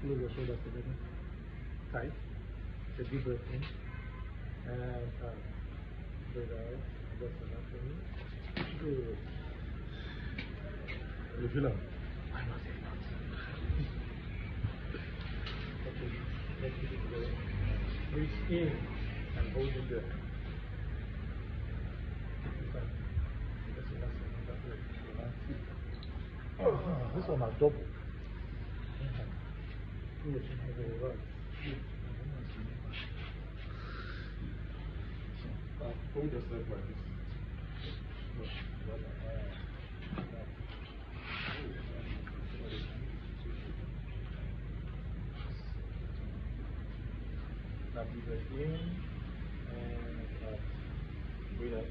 Close your shoulders together. Tight. Take a deep breath in and out. Breathe out. Just enough for me. Good. You feel it? I must say that. Okay. Let's keep it going. Breathe in and hold it there. Oh, this one are double. Hold yourself like this. Now breathe in and out. Breathe out.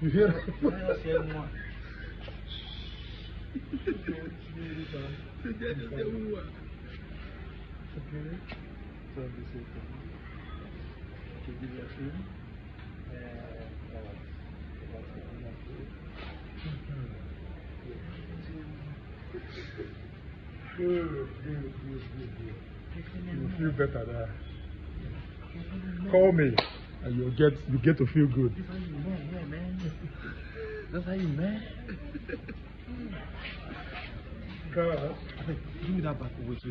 You hear it? Okay. So this is to give you a feel and good. You feel better there. Call me and you get to feel good. That's how you man. That's how you man. God. Give me that back. Wait.